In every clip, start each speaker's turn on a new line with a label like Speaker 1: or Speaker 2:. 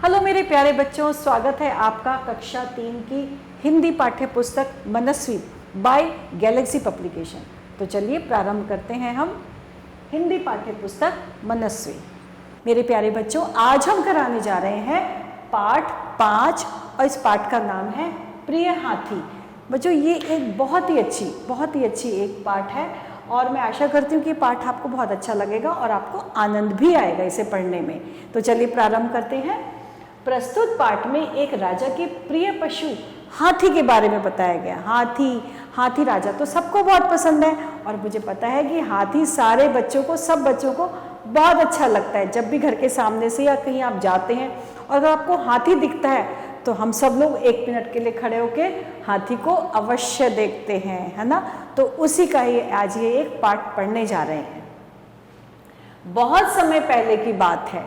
Speaker 1: Hello मेरे प्यारे बच्चों, स्वागत है आपका कक्षा 3 की हिंदी पाठ्य पुस्तक मनस्वी बाय गैलेक्सी पब्लिकेशन। तो चलिए प्रारंभ करते हैं हम हिंदी पाठ्य पुस्तक मनस्वी। मेरे प्यारे बच्चों, आज हम कराने जा रहे हैं पाठ 5 और इस पाठ का नाम है प्रिय हाथी। बच्चों, ये एक बहुत ही अच्छी एक पाठ है और मैं आशा करती हूँ कि पाठ आपको बहुत अच्छा लगेगा और आपको आनंद भी आएगा इसे पढ़ने में। तो चलिए प्रारंभ करते हैं। प्रस्तुत पाठ में एक राजा के प्रिय पशु हाथी के बारे में बताया गया। हाथी राजा तो सबको बहुत पसंद है और मुझे पता है कि हाथी सब बच्चों को बहुत अच्छा लगता है। जब भी घर के सामने से या कहीं आप जाते हैं और अगर आपको हाथी दिखता है तो हम सब लोग 1 मिनट के लिए खड़े होकर हाथी को अवश्य देखते हैं, है ना। तो उसी का ही आज ये एक पाठ पढ़ने जा रहे हैं। बहुत समय पहले की बात है।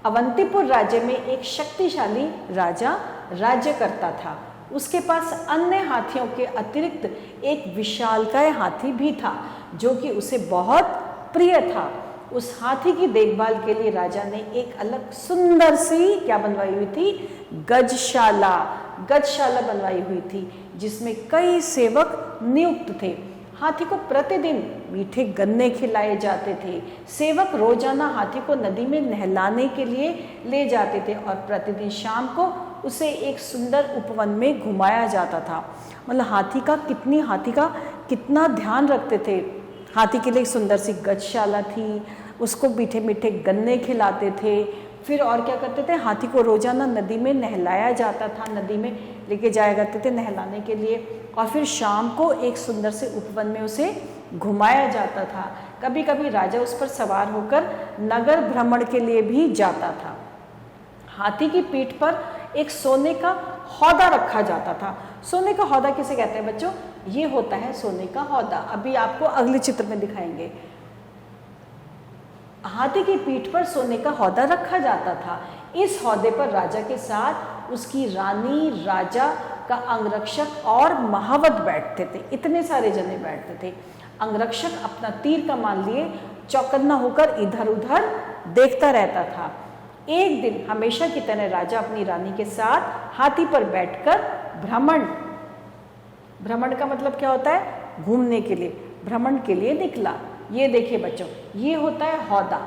Speaker 1: अवंतीपुर राज्य में एक शक्तिशाली राजा राज्य करता था। उसके पास अन्य हाथियों के अतिरिक्त एक विशालकाय हाथी भी था जो कि उसे बहुत प्रिय था। उस हाथी की देखभाल के लिए राजा ने एक अलग सुंदर सी क्या बनवाई हुई थी? गजशाला बनवाई हुई थी जिसमें कई सेवक नियुक्त थे। हाथी को प्रतिदिन मीठे गन्ने खिलाए जाते थे। सेवक रोजाना हाथी को नदी में नहलाने के लिए ले जाते थे और प्रतिदिन शाम को उसे एक सुंदर उपवन में घुमाया जाता था। मतलब हाथी का कितना ध्यान रखते थे। हाथी के लिए एक सुंदर सी गजशाला थी, उसको मीठे मीठे गन्ने खिलाते थे। फिर और क्या करते थे? हाथी को रोजाना नदी में नहलाया जाता था, नदी में लेके जाया करते थे नहलाने के लिए और फिर शाम को एक सुंदर से उपवन में उसे घुमाया जाता था। कभी कभी राजा उस पर सवार होकर नगर भ्रमण के लिए भी जाता था। हाथी की पीठ पर एक सोने का हौदा रखा जाता था। सोने का हौदा किसे कहते हैं बच्चों? ये होता है सोने का हौदा। अभी आपको अगले चित्र में दिखाएंगे। हाथी की पीठ पर सोने का हौदा रखा जाता था। इस हौदे पर राजा के साथ उसकी रानी, राजा का अंगरक्षक और महावत बैठते थे। इतने सारे जने बैठते थे। अंगरक्षक अपना तीर कमान लिए चौकन्ना होकर इधर उधर देखता रहता था। एक दिन हमेशा की तरह राजा अपनी रानी के साथ हाथी पर बैठकर भ्रमण का मतलब क्या होता है? घूमने के लिए, भ्रमण के लिए निकला। ये देखिए बच्चों, ये होता है हौदा।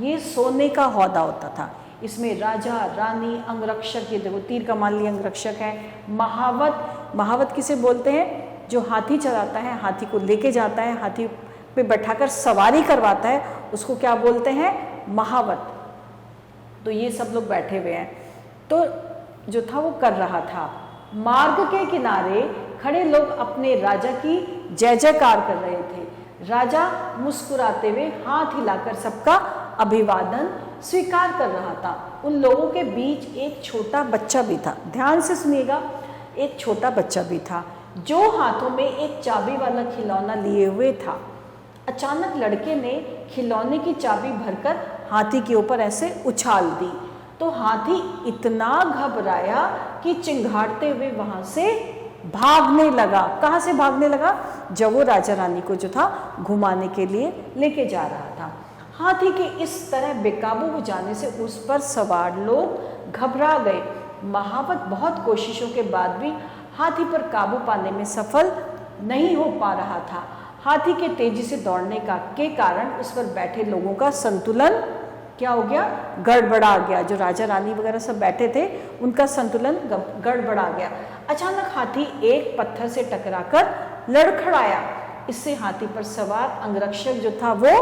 Speaker 1: ये सोने का हौदा होता था। इसमें राजा, रानी, अंगरक्षक, ये देखो तीर कमान लिए अंगरक्षक है। महावत किसे बोलते हैं? जो हाथी चलाता है, हाथी को लेके जाता है, हाथी पे बैठाकर सवारी करवाता है, उसको क्या बोलते हैं? महावत। तो ये सब लोग बैठे हुए हैं। तो जो था वो कर रहा था। मार्ग के किनारे खड़े लोग अपने राजा की जय जयकार कर रहे थे। राजा मुस्कुराते हुए हाथ हिलाकर सबका अभिवादन स्वीकार कर रहा था। उन लोगों के बीच एक छोटा बच्चा भी था। ध्यान से सुनिएगा, एक छोटा बच्चा भी था जो हाथों में एक चाबी वाला खिलौना लिए हुए था। अचानक लड़के ने खिलौने की चाबी भरकर हाथी के ऊपर ऐसे उछाल दी तो हाथी इतना घबराया कि चिंघाड़ते हुए वहां से भागने लगा। कहाँ से भागने लगा? जब वो राजा रानी को जो था घुमाने के लिए लेके जा रहा था। हाथी के इस तरह बेकाबू हो जाने से उस पर सवार लोग घबरा गए। महावत बहुत कोशिशों के बाद भी हाथी पर काबू पाने में सफल नहीं हो पा रहा था। हाथी के तेजी से दौड़ने के कारण उस पर बैठे लोगों का संतुलन क्या हो गया? गड़बड़ा गया। जो राजा रानी वगैरह सब बैठे थे उनका संतुलन गड़बड़ा गया। अचानक हाथी एक पत्थर से टकराकर लड़खड़ाया। इससे हाथी पर सवार अंगरक्षक जो था वो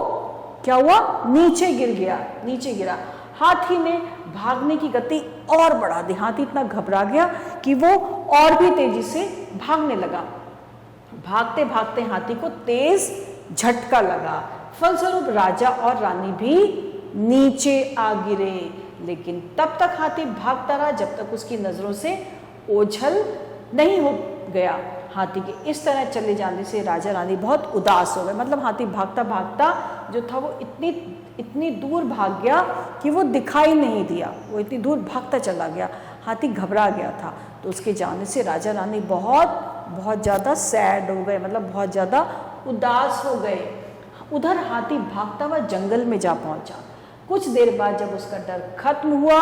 Speaker 1: क्या हुआ? नीचे गिरा। हाथी ने भागने की गति और बढ़ा दी। हाथी इतना घबरा गया कि वो और भी तेजी से भागने लगा। भागते भागते हाथी को तेज झटका लगा। फलस्वरूप राजा और रानी भी नीचे आ गिरे। लेकिन तब तक हाथी भागता रहा जब तक उसकी नजरों से ओझल नहीं हो गया। हाथी के इस तरह चले जाने से राजा रानी बहुत उदास हो गए। मतलब हाथी भागता भागता जो था वो इतनी दूर भाग गया कि वो दिखाई नहीं दिया। वो इतनी दूर भागता चला गया। हाथी घबरा गया था। तो उसके जाने से राजा रानी बहुत ज़्यादा सैड हो गए, मतलब बहुत ज़्यादा उदास हो गए। उधर हाथी भागता हुआ जंगल में जा पहुंचा। कुछ देर बाद जब उसका डर खत्म हुआ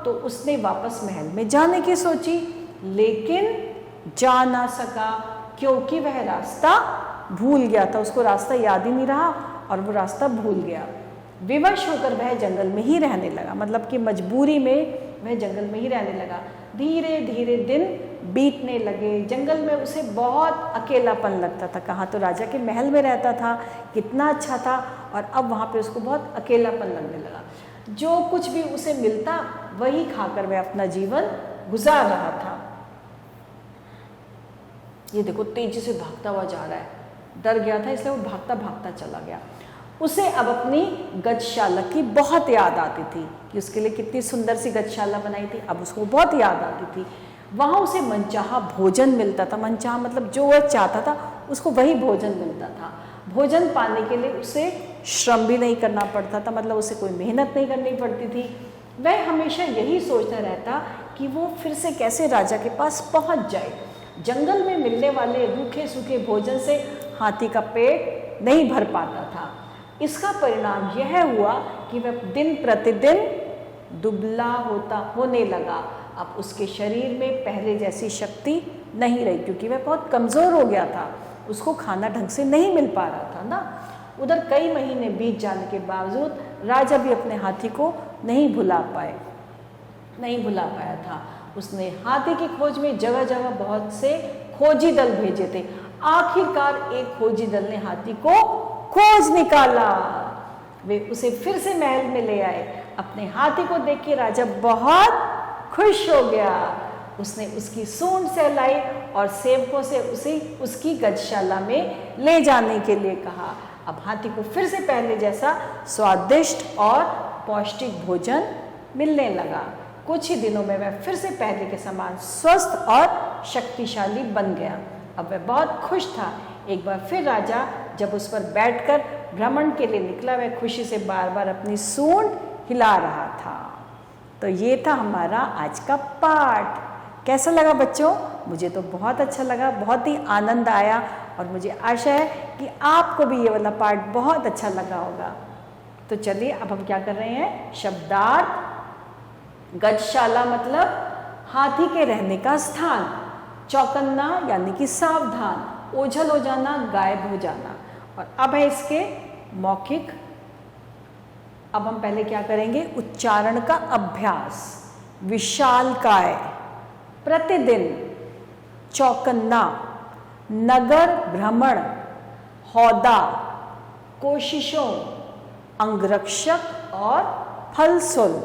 Speaker 1: तो उसने वापस महल में जाने की सोची, लेकिन जा ना सका क्योंकि वह रास्ता भूल गया था। उसको रास्ता याद ही नहीं रहा और वो रास्ता भूल गया। विवश होकर वह जंगल में ही रहने लगा, मतलब कि मजबूरी में वह जंगल में ही रहने लगा। धीरे धीरे दिन बीतने लगे। जंगल में उसे बहुत अकेलापन लगता था। कहाँ तो राजा के महल में रहता था, कितना अच्छा था, और अब वहाँ पे उसको बहुत अकेलापन लगने लगा। जो कुछ भी उसे मिलता वही खाकर वह अपना जीवन गुजार रहा था। ये देखो तेजी से भागता हुआ जा रहा है, डर गया था इसलिए वो भागता भागता चला गया। उसे अब अपनी गजशाला की बहुत याद आती थी कि उसके लिए कितनी सुंदर सी गजशाला बनाई थी, अब उसको बहुत याद आती थी। वहाँ उसे मनचाहा भोजन मिलता था। मनचाहा मतलब जो वह चाहता था उसको वही भोजन मिलता था। भोजन पाने के लिए उसे श्रम भी नहीं करना पड़ता था, मतलब उसे कोई मेहनत नहीं करनी पड़ती थी। वह हमेशा यही सोचता रहता कि वो फिर से कैसे राजा के पास पहुँच जाए। जंगल में मिलने वाले रूखे सूखे भोजन से हाथी का पेट नहीं भर पाता था। इसका परिणाम यह हुआ कि वह दिन प्रतिदिन दुबला होने लगा। अब उसके शरीर में पहले जैसी शक्ति नहीं रही, क्योंकि वह बहुत कमज़ोर हो गया था। उसको खाना ढंग से नहीं मिल पा रहा था ना। उधर कई महीने बीत जाने के बावजूद राजा भी अपने हाथी को नहीं भुला पाया था। उसने हाथी की खोज में जगह जगह बहुत से खोजी दल भेजे थे। आखिरकार एक खोजी दल ने हाथी को खोज निकाला। वे उसे फिर से महल में ले आए। अपने हाथी को देख के राजा बहुत खुश हो गया। उसने उसकी सूंड सहलाई और सेवकों से उसे उसकी गजशाला में ले जाने के लिए कहा। अब हाथी को फिर से पहले जैसा स्वादिष्ट और पौष्टिक भोजन मिलने लगा। कुछ ही दिनों में वह फिर से पहले के समान स्वस्थ और शक्तिशाली बन गया। अब वह बहुत खुश था। एक बार फिर राजा जब उस पर बैठकर भ्रमण के लिए निकला, वह खुशी से बार बार अपनी सूंड हिला रहा था। तो ये था हमारा आज का पाठ। कैसा लगा बच्चों? मुझे तो बहुत अच्छा लगा, बहुत ही आनंद आया, और मुझे आशा है कि आपको भी ये वाला पाठ बहुत अच्छा लगा होगा। तो चलिए अब हम क्या कर रहे हैं, शब्दार्थ। गजशाला मतलब हाथी के रहने का स्थान, चौकन्ना यानी कि सावधान, ओझल हो जाना, गायब हो जाना। और अब है इसके मौखिक। अब हम पहले क्या करेंगे, उच्चारण का अभ्यास। विशालकाय, प्रतिदिन, चौकन्ना, नगर भ्रमण, हौदा, कोशिशों, अंगरक्षक और फलसूल।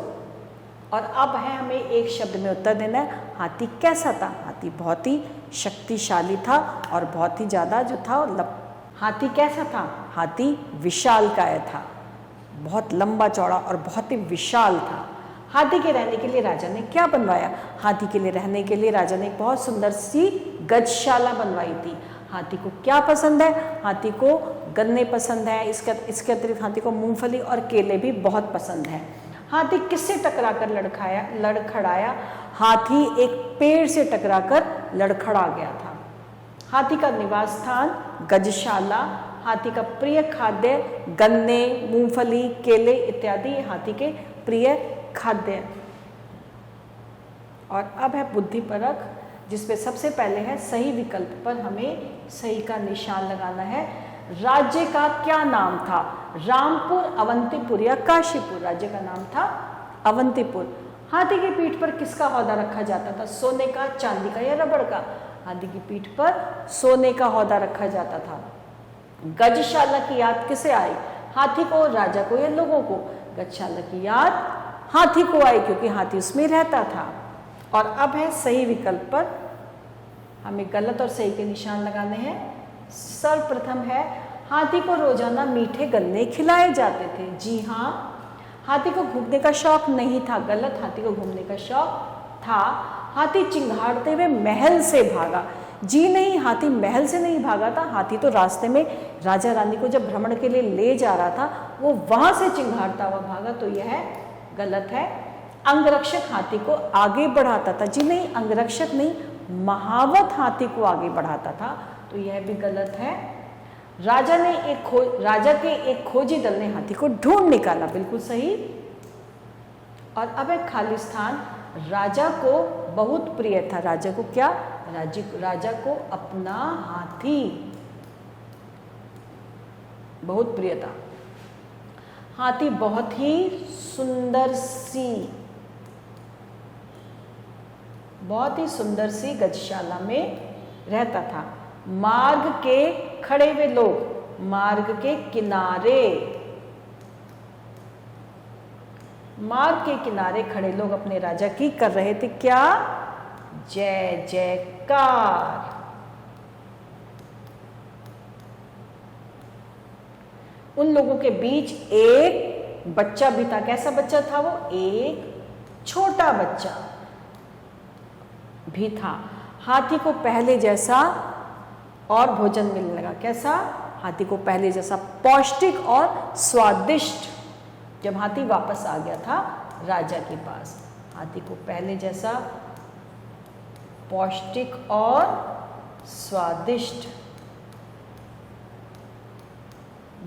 Speaker 1: और अब है हमें एक शब्द में उत्तर देना है, हाथी कैसा था? हाथी बहुत ही शक्तिशाली था और बहुत ही ज़्यादा जो था हाथी कैसा था? हाथी विशालकाय था, बहुत लंबा चौड़ा और बहुत ही विशाल था। हाथी के रहने के लिए राजा ने क्या बनवाया? हाथी के लिए रहने के लिए राजा ने एक बहुत सुंदर सी गजशाला बनवाई थी। हाथी को क्या पसंद है? हाथी को गन्ने पसंद है। इसके अतिरिक्त हाथी को मूंगफली और केले भी बहुत पसंद है। हाथी किससे टकराकर लड़खड़ाया? हाथी एक पेड़ से टकराकर लड़खड़ा गया था। हाथी का निवास स्थान गजशाला। हाथी का प्रिय खाद्य गन्ने, मूंगफली, केले इत्यादि हाथी के प्रिय खाद्य। और अब है बुद्धिपरक, जिसपे सबसे पहले है सही विकल्प पर हमें सही का निशान लगाना है। राज्य का क्या नाम था? रामपुर, अवंतीपुर या काशीपुर? राज्य का नाम था अवंतीपुर। हाथी की पीठ पर किसका हौदा रखा जाता था? सोने का, चांदी का या रबड़ का? हाथी की पीठ पर सोने का हौदा रखा जाता था। गजशाला की याद किसे आई? हाथी को, राजा को या लोगों को? गजशाला की याद हाथी को आई, क्योंकि हाथी उसमें रहता था। और अब है सही विकल्प पर हमें गलत और सही के निशान लगाने हैं। सर्वप्रथम है, हाथी को रोजाना मीठे गन्ने खिलाए जाते थे। जी हाँ, हाथी को घूमने का शौक नहीं था। गलत, हाथी को घूमने का शौक था। हाथी चिंघाड़ते हुए महल से भागा। जी नहीं, हाथी महल से नहीं भागा था। हाथी तो रास्ते में राजा रानी को जब भ्रमण के लिए ले जा रहा था, वो वहां से चिंघाड़ता हुआ भागा, तो यह गलत है। अंगरक्षक हाथी को आगे बढ़ाता था। जी नहीं, अंगरक्षक नहीं, महावत हाथी को आगे बढ़ाता था, तो यह भी गलत है। राजा के एक खोजी दल ने हाथी को ढूंढ निकाला। बिल्कुल सही। और अब एक खाली स्थान। राजा को बहुत प्रिय था। राजा को क्या? राजा को अपना हाथी बहुत प्रिय था। हाथी बहुत ही सुंदर सी गजशाला में रहता था। मार्ग के खड़े हुए लोग, मार्ग के किनारे खड़े लोग अपने राजा की कर रहे थे क्या? जय जयकार। उन लोगों के बीच एक बच्चा भी था। कैसा बच्चा था वो? एक छोटा बच्चा भी था। हाथी को पहले जैसा और भोजन मिलने लगा। कैसा? हाथी को पहले जैसा पौष्टिक और स्वादिष्ट। जब हाथी वापस आ गया था राजा के पास, हाथी को पहले जैसा पौष्टिक और स्वादिष्ट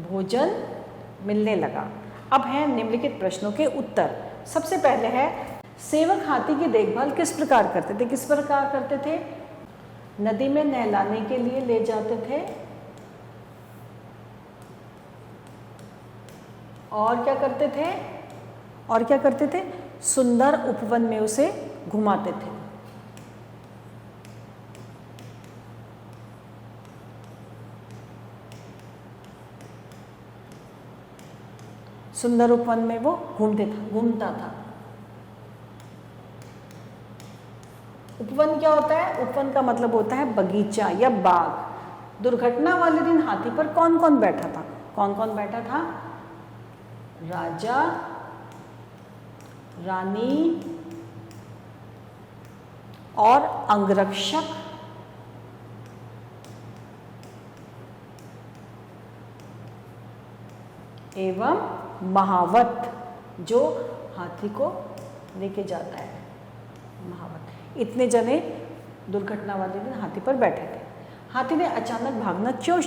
Speaker 1: भोजन मिलने लगा। अब हैं निम्नलिखित प्रश्नों के उत्तर। सबसे पहले है, सेवक हाथी की देखभाल किस प्रकार करते थे? किस प्रकार करते थे? नदी में नहलाने के लिए ले जाते थे और क्या करते थे? सुंदर उपवन में उसे घुमाते थे। सुंदर उपवन में वो घूमता था। उपवन क्या होता है? उपवन का मतलब होता है बगीचा या बाग। दुर्घटना वाले दिन हाथी पर कौन कौन बैठा था? कौन कौन बैठा था? राजा, रानी और अंगरक्षक एवं महावत, जो हाथी को लेके जाता है, महावत। इतने जने दुर्घटना वाले दिन हाथी पर बैठे थे। हाथी ने अचानक भागना क्यों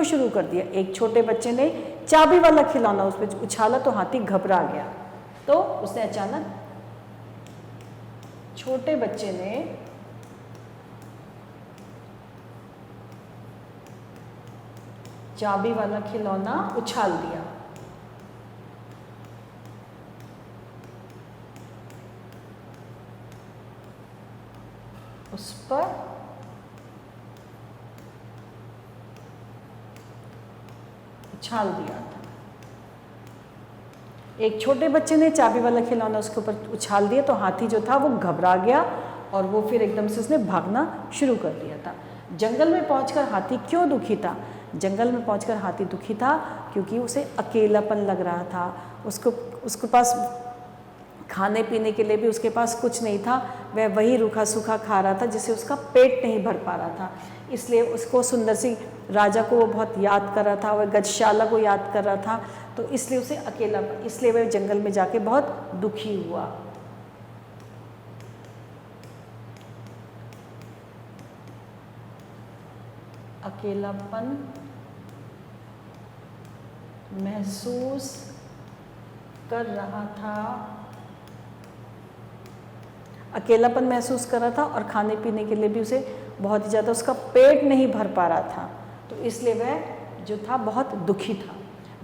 Speaker 1: शुरू कर दिया? एक छोटे बच्चे ने चाबी वाला खिलौना उस पर उछाला तो हाथी घबरा गया। तो उसने अचानक, छोटे बच्चे ने चाबी वाला खिलौना उछाल दिया। उस पर उछाल दिया था। एक छोटे बच्चे ने चाबी वाला खिलौना उसके ऊपर उछाल दिया तो हाथी जो था वो घबरा गया और वो फिर एकदम से उसने भागना शुरू कर दिया था। जंगल में पहुंचकर हाथी क्यों दुखी था? जंगल में पहुंचकर हाथी दुखी था क्योंकि उसे अकेलापन लग रहा था। उसके पास खाने पीने के लिए भी उसके पास कुछ नहीं था। वह वही रूखा सूखा खा रहा था जिससे उसका पेट नहीं भर पा रहा था। इसलिए उसको सुंदर सी राजा को वो बहुत याद कर रहा था, वह गजशाला को याद कर रहा था। तो इसलिए उसे अकेला, इसलिए वह जंगल में जाके बहुत दुखी हुआ। अकेलापन महसूस कर रहा था, अकेलापन महसूस कर रहा था और खाने पीने के लिए भी उसे बहुत ही ज़्यादा, उसका पेट नहीं भर पा रहा था। तो इसलिए वह जो था बहुत दुखी था।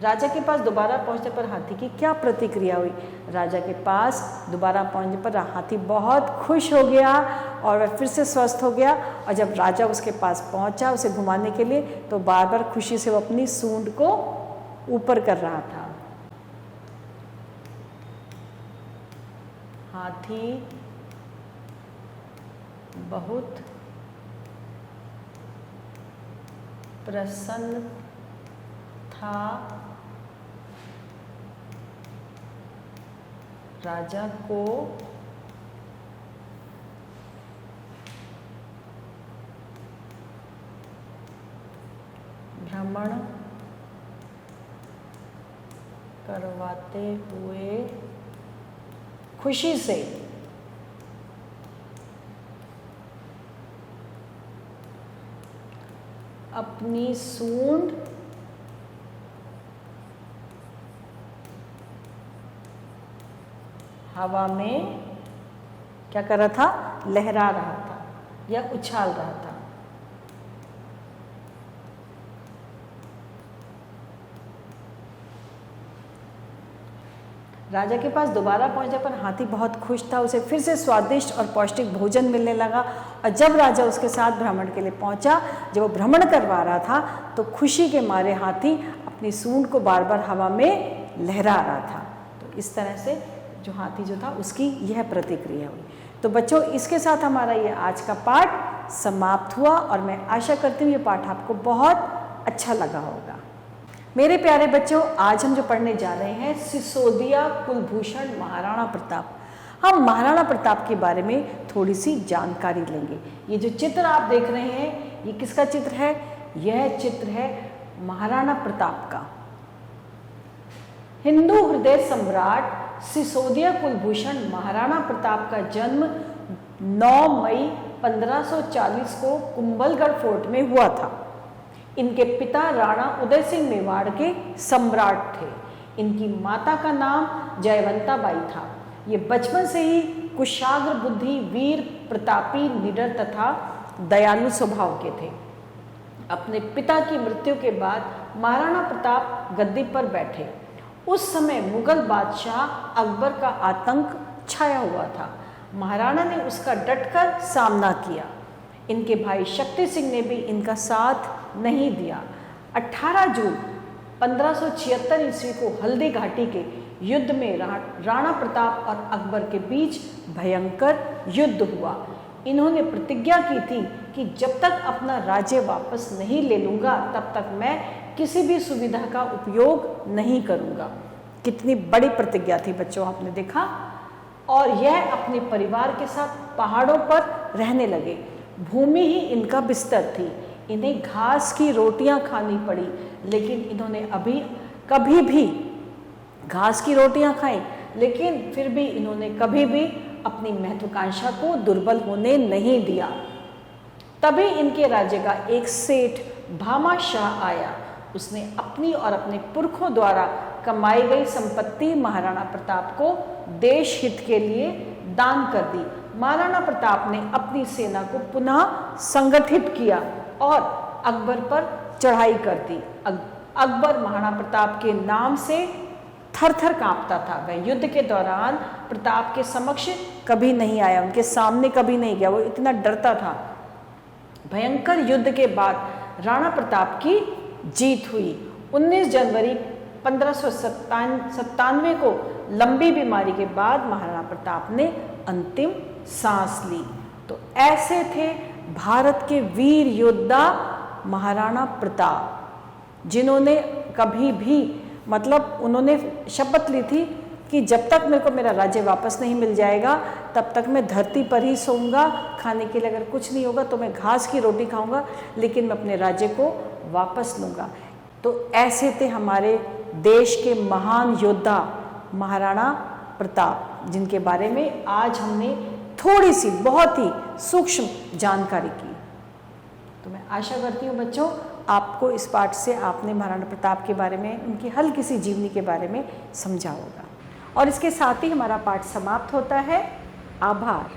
Speaker 1: राजा के पास दोबारा पहुंचने पर हाथी की क्या प्रतिक्रिया हुई? राजा के पास दोबारा पहुंचने पर हाथी बहुत खुश हो गया और वह फिर से स्वस्थ हो गया। और जब राजा उसके पास पहुंचा उसे घुमाने के लिए तो बार बार खुशी से वो अपनी सूंड को ऊपर कर रहा था। हाथी बहुत प्रसन्न था। राजा को भ्रमण करवाते हुए खुशी से अपनी सूंड हवा में क्या कर रहा था? लहरा रहा था या उछाल रहा था। राजा के पास दोबारा पहुंचने पर हाथी बहुत खुश था। उसे फिर से स्वादिष्ट और पौष्टिक भोजन मिलने लगा और जब राजा उसके साथ भ्रमण के लिए पहुंचा, जब वो भ्रमण करवा रहा था तो खुशी के मारे हाथी अपनी सूंड को बार बार हवा में लहरा रहा था। तो इस तरह से जो हाथी जो था उसकी यह प्रतिक्रिया हुई। तो बच्चों, इसके साथ हमारा ये आज का पाठ समाप्त हुआ और मैं आशा करती हूँ ये पाठ आपको बहुत अच्छा लगा होगा। मेरे प्यारे बच्चों, आज हम जो पढ़ने जा रहे हैं सिसोदिया कुलभूषण महाराणा प्रताप। हम महाराणा प्रताप के बारे में थोड़ी सी जानकारी लेंगे। ये जो चित्र आप देख रहे हैं, ये किसका चित्र है? यह चित्र है महाराणा प्रताप का। हिंदू हृदय सम्राट सिसोदिया कुलभूषण महाराणा प्रताप का जन्म 9 मई 1540 को कुंभलगढ़ फोर्ट में हुआ था। इनके पिता राणा उदय सिंह मेवाड़ के सम्राट थे। इनकी माता का नाम जयवंता बाई था। ये बचपन से ही कुशाग्र बुद्धि, वीर, प्रतापी, निडर तथा दयालु स्वभाव के थे। अपने पिता की मृत्यु के बाद महाराणा प्रताप गद्दी पर बैठे। उस समय मुगल बादशाह अकबर का आतंक छाया हुआ था। महाराणा ने उसका डटकर सामना किया। इनके भाई शक्ति सिंह ने भी इनका साथ नहीं दिया। 18 जून 1576 ईस्वी को हल्दी घाटी के युद्ध में राणा प्रताप और अकबर के बीच भयंकर युद्ध हुआ। इन्होंने प्रतिज्ञा की थी कि जब तक अपना राज्य वापस नहीं ले लूँगा तब तक मैं किसी भी सुविधा का उपयोग नहीं करूँगा। कितनी बड़ी प्रतिज्ञा थी बच्चों, आपने देखा। और यह अपने परिवार के साथ पहाड़ों पर रहने लगे। भूमि ही इनका बिस्तर थी। इन्हें घास की रोटियां खानी पड़ी, लेकिन इन्होंने कभी भी घास की रोटियां खाई, लेकिन फिर भी इन्होंने कभी भी अपनी महत्वाकांक्षा को दुर्बल होने नहीं दिया। तभी इनके राज्य का एक सेठ भामा शाह आया। उसने अपनी और अपने पुरखों द्वारा कमाई गई संपत्ति महाराणा प्रताप को देश हित के लिए दान कर दी। महाराणा प्रताप ने अपनी सेना को पुनः संगठित किया और अकबर पर चढ़ाई कर दी। अकबर महाराणा प्रताप के नाम से थर थर कांपता था। वह युद्ध के दौरान प्रताप के समक्ष कभी नहीं आया, उनके सामने कभी नहीं गया, वो इतना डरता था। भयंकर युद्ध के बाद राणा प्रताप की जीत हुई। 19 जनवरी 1597 को लंबी बीमारी के बाद महाराणा प्रताप ने अंतिम सांस ली। तो ऐसे थे भारत के वीर योद्धा महाराणा प्रताप, जिन्होंने कभी भी उन्होंने शपथ ली थी कि जब तक मेरे को मेरा राज्य वापस नहीं मिल जाएगा तब तक मैं धरती पर ही सोऊंगा। खाने के लिए अगर कुछ नहीं होगा तो मैं घास की रोटी खाऊंगा, लेकिन मैं अपने राज्य को वापस लूँगा। तो ऐसे थे हमारे देश के महान योद्धा महाराणा प्रताप, जिनके बारे में आज हमने थोड़ी सी बहुत ही सूक्ष्म जानकारी की। तो मैं आशा करती हूँ बच्चों, आपको इस पाठ से आपने महाराणा प्रताप के बारे में, उनकी हल्की सी जीवनी के बारे में समझा होगा। और इसके साथ ही हमारा पाठ समाप्त होता है। आभार।